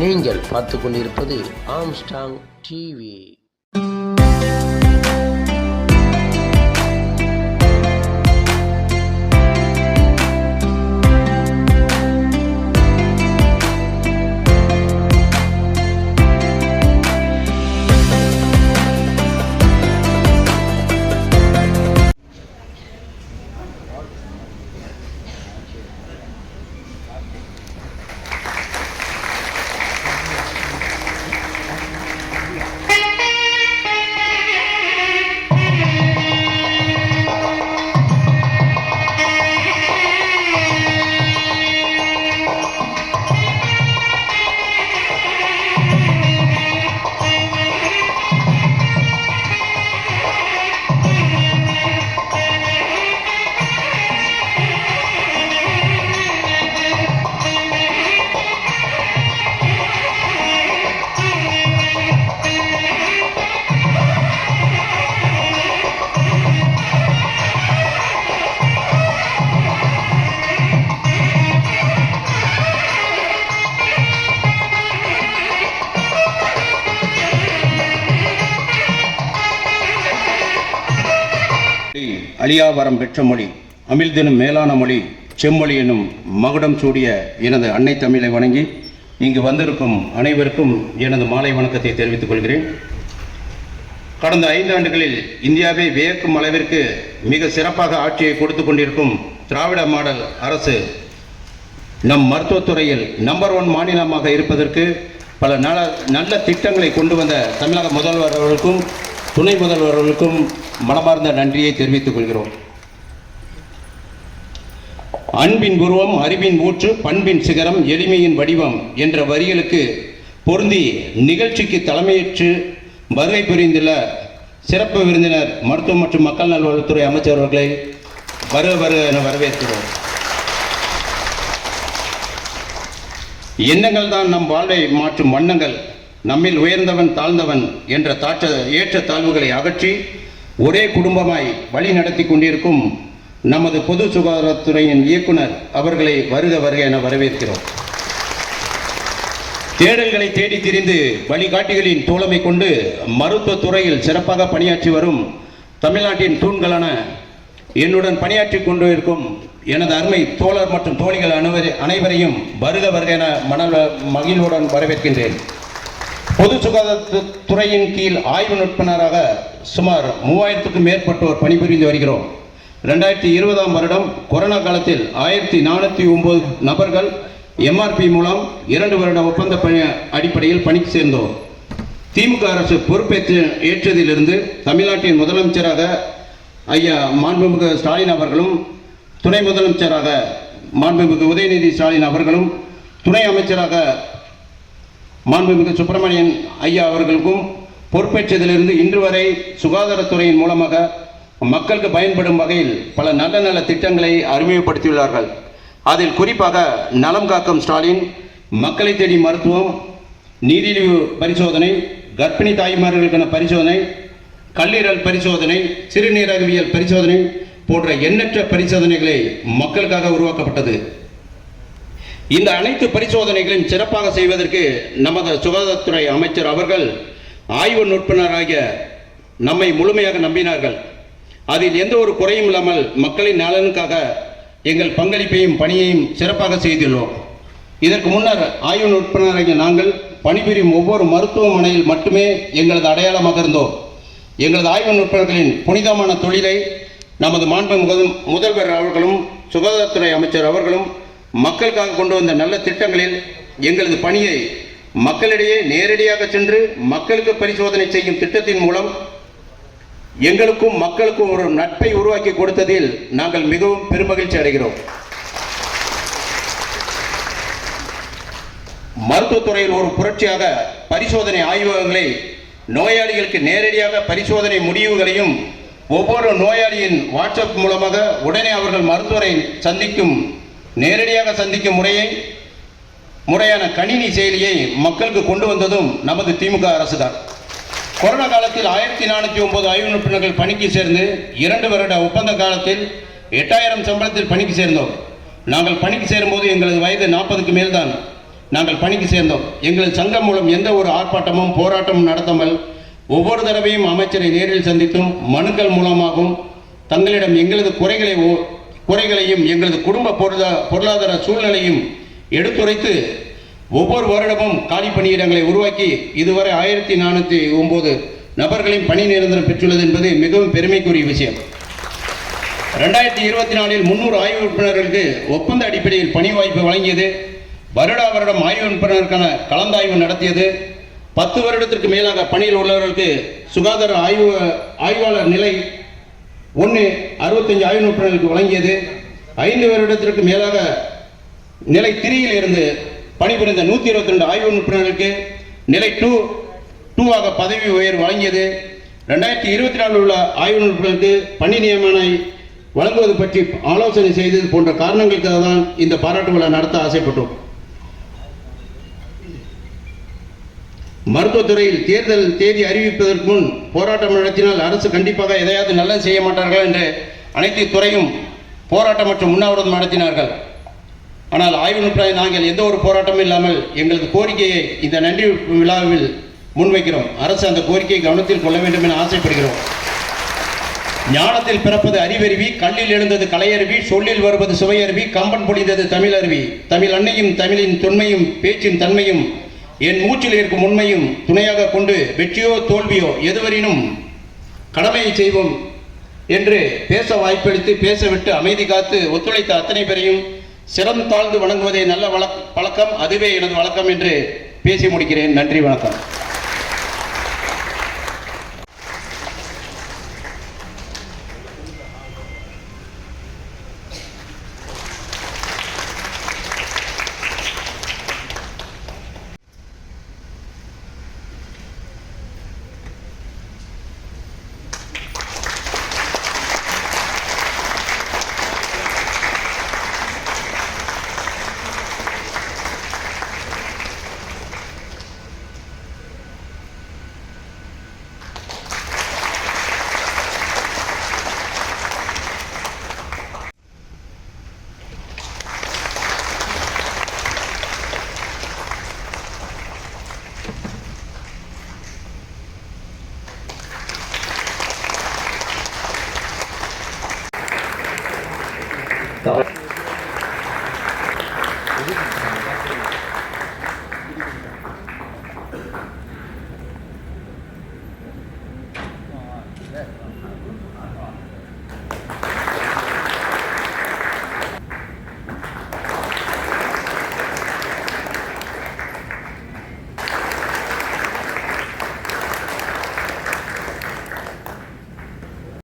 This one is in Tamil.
நீங்கள் பார்த்து கொண்டிருப்பது ஆம்ஸ்டாங் டிவி. அழியாவரம் பெற்ற மொழி, அமிழ்தெனும் மேலான மொழி, செம்மொழி என்னும் மகுடம் சூடிய எனது அன்னை தமிழை வணங்கி இங்கு வந்திருக்கும் அனைவருக்கும் எனது மாலை வணக்கத்தை தெரிவித்துக் கொள்கிறேன். கடந்த 5 ஆண்டுகளில் இந்தியாவை வியக்கும் அளவிற்கு மிக சிறப்பாக ஆட்சியை கொடுத்து கொண்டிருக்கும் திராவிட மாடல் அரசு நம் மருத்துவத்துறையில் நம்பர் 1 மாநிலமாக இருப்பதற்கு பல நல்ல திட்டங்களை கொண்டு வந்த தமிழக முதல்வர் அவர்களுக்கும் துணை முதல்வர்களுக்கும் மனமார்ந்த நன்றியை தெரிவித்துக் கொள்கிறோம். அன்பின் உருவம், அறிவின் ஊற்று, பண்பின் சிகரம், எளிமையின் வடிவம் என்ற வரிகளுக்கு பொருந்தி நிகழ்ச்சிக்கு தலைமையேற்று வருகை புரிந்துள்ள சிறப்பு விருந்தினர் மருத்துவம் மற்றும் மக்கள் நல்வாழ்வுத்துறை அமைச்சர் அவர்களை வருக என வரவேற்கிறோம். எண்ணங்கள் தான் நம் வாழ்வை மாற்றும் வண்ணங்கள். நம்மில் உயர்ந்தவன் தாழ்ந்தவன் என்ற ஏற்ற தாழ்வுகளை அகற்றி ஒரே குடும்பமாய் வழி நடத்தி கொண்டிருக்கும் நமது பொது சுகாதாரத்துறையின் இயக்குனர் அவர்களை வருக என வரவேற்கிறோம். தேடல்களை தேடி திரிந்து வழிகாட்டிகளின் தோழமை கொண்டு மருத்துவ துறையில் சிறப்பாக பணியாற்றி வரும் தமிழ்நாட்டின் தூண்களான என்னுடன் பணியாற்றி கொண்டு இருக்கும் எனது அருமை தோழர் மற்றும் தோழிகள் அனைவரையும் வருக என மகிழ்வுடன் வரவேற்கின்றேன். பொது சுகாதாரத்துறையின் கீழ் ஆய்வு நுட்பனராக சுமார் 3000க்கும் மேற்பட்டோர் பணிபுரிந்து வருகிறோம். 2020ஆம் வருடம் கொரோனா காலத்தில் 1409 நபர்கள் எம்ஆர்பி மூலம் 2 வருட ஒப்பந்த அடிப்படையில் பணிக்கு சேர்ந்தோம். திமுக அரசு பொறுப்பேற்றதிலிருந்து தமிழ்நாட்டின் முதலமைச்சராக ஐயா மாண்புமிகு ஸ்டாலின் அவர்களும், துணை முதலமைச்சராக மாண்புமிகு உதயநிதி ஸ்டாலின் அவர்களும், துணை அமைச்சராக மாண்புமிகு சுப்பிரமணியன் ஐயா அவர்களுக்கும் பொறுப்பேற்றதிலிருந்து இன்று வரை சுகாதாரத்துறையின் மூலமாக மக்களுக்கு பயன்படும் வகையில் பல நல்ல திட்டங்களை அறிமுகப்படுத்தியுள்ளார்கள். அதில் குறிப்பாக நலம் காக்கும் ஸ்டாலின், மக்களை தேடி மருத்துவம், நீரிழிவு பரிசோதனை, கர்ப்பிணி தாய்மார்களுக்கான பரிசோதனை, கல்லீரல் பரிசோதனை, சிறுநீரகவியல் பரிசோதனை போன்ற எண்ணற்ற பரிசோதனைகளை மக்களுக்காக உருவாக்கப்பட்டது. இந்த அனைத்து பரிசோதனைகளையும் சிறப்பாக செய்வதற்கு நமது சுகாதாரத்துறை அமைச்சர் அவர்கள் ஆய்வு நுட்பனராகிய நம்மை முழுமையாக நம்பினார்கள். அதில் எந்த ஒரு குறையும் இல்லாமல் மக்களின் நலனுக்காக எங்கள் பங்களிப்பையும் பணியையும் சிறப்பாக செய்துள்ளோம். இதற்கு முன்னர் ஆய்வு நுட்பனராகிய நாங்கள் பணிபுரியும் ஒவ்வொரு மருத்துவமனையில் மட்டுமே எங்களது அடையாளமாக இருந்தோம். எங்களது ஆய்வு நுட்பர்களின் புனிதமான தொழிலை நமது மாண்புமிகு முதல்வர் அவர்களும் சுகாதாரத்துறை அமைச்சர் அவர்களும் மக்களுக்காக கொண்டு வந்த நல்ல திட்டங்களில் எங்களது பணியை மக்களிடையே நேரடியாக சென்று மக்களுக்கு பரிசோதனை செய்யும் திட்டத்தின் மூலம் எங்களுக்கும் மக்களுக்கும் ஒரு நட்பை உருவாக்கி கொடுத்ததில் நாங்கள் மிகவும் பெருமகிழ்ச்சி அடைகிறோம். மருத்துவத்துறையில் ஒரு புரட்சியாக பரிசோதனை ஆய்வகங்களை நோயாளிகளுக்கு நேரடியாக பரிசோதனை முடிவுகளையும் ஒவ்வொரு நோயாளியின் வாட்ஸ்அப் மூலமாக உடனே அவர்கள் மருத்துவரை நேரடியாக சந்திக்கும் முறையான கணினி செயலியை மக்களுக்கு கொண்டு வந்ததும் நமது திமுக அரசு தான். கொரோனா காலத்தில் 1409 ஆய்வு நுட்பர்கள் பணிக்கு சேர்ந்து 2 வருட ஒப்பந்த காலத்தில் 8000 சம்பளத்தில் பணிக்கு சேர்ந்தோம். நாங்கள் பணிக்கு சேரும்போது எங்களது வயது 40க்கு மேல்தான். நாங்கள் பணிக்கு சேர்ந்தோம். எங்கள் சங்கம் மூலம் எந்த ஒரு ஆர்ப்பாட்டமும் போராட்டமும் நடத்தாமல் ஒவ்வொரு தடவையும் அமைச்சரை நேரில் சந்தித்தும் மனுக்கள் மூலமாகவும் தங்களிடம் எங்களது குறைகளையும் எங்களது குடும்ப பொருளாதார சூழ்நிலையும் எடுத்துரைத்து ஒவ்வொரு வருடமும் காலி பணியிடங்களை உருவாக்கி இதுவரை 1409 நபர்களின் பணி நிரந்தரம் பெற்றுள்ளது என்பது மிகவும் பெருமைக்குரிய விஷயம். 2024 300 ஆய்வு உறுப்பினர்களுக்கு ஒப்பந்த அடிப்படையில் பணி வாய்ப்பு வழங்கியது. வருடம் ஆய்வு உறுப்பினருக்கான கலந்தாய்வு நடத்தியது. 10 வருடத்திற்கு மேலாக பணியில் உள்ளவர்களுக்கு சுகாதார ஆய்வாளர் நிலை 65 ஆய்வு உறுப்பினர்களுக்கு வழங்கியது. 5 வருடத்திற்கு மேலாக நிலை 3 இருந்து பணிபுரிந்த 122 ஆய்வு உறுப்பினர்களுக்கு நிலை 2 ஆக பதவி உயர்வு வழங்கியது. 2024 உள்ள ஆய்வு உறுப்பினர்களுக்கு பணி நியமனை வழங்குவது பற்றி ஆலோசனை செய்தது போன்ற காரணங்களுக்காக தான் இந்த பாராட்டு விழா நடத்த ஆசைப்பட்டோம். மருத்துவத்துறையில் தேர்தல் தேதி அறிவிப்பதற்கு முன் போராட்டம் நடத்தினால் அரசு கண்டிப்பாக எதையாவது நல்லது செய்ய மாட்டார்கள் என்று அனைத்து துறையும் போராட்டம் மற்றும் உண்ணாவிரதம் நடத்தினார்கள். ஆனால் ஆய்வு நுட்பத்தில் நாங்கள் எந்த ஒரு போராட்டமும் இல்லாமல் எங்களது கோரிக்கையை இந்த நன்றி விழாவில் முன்வைக்கிறோம். அரசு அந்த கோரிக்கையை கவனத்தில் கொள்ள வேண்டும் என ஆசைப்படுகிறோம். ஞானத்தில் பிறப்பது அறிவருவி, கல்லில் எழுந்தது கலையருவி, சொல்லில் வருவது சுவையருவி, கம்பன் பொழிந்தது தமிழருவி. தமிழ் அன்னையும் தமிழின் தொன்மையும் பேச்சின் தன்மையும் என் மூச்சில் இருக்கும் உண்மையும் துணையாக கொண்டு வெற்றியோ தோல்வியோ எதுவரினும் கடமையை செய்வோம் என்று பேச வாய்ப்பளித்து பேசவிட்டு அமைதி காத்து ஒத்துழைத்த அத்தனை பேரையும் சிரம் தாழ்ந்து வணங்குவதே நல்ல பழக்கம், அதுவே எனது வழக்கம் என்று பேசி முடிக்கிறேன். நன்றி, வணக்கம். Yeah.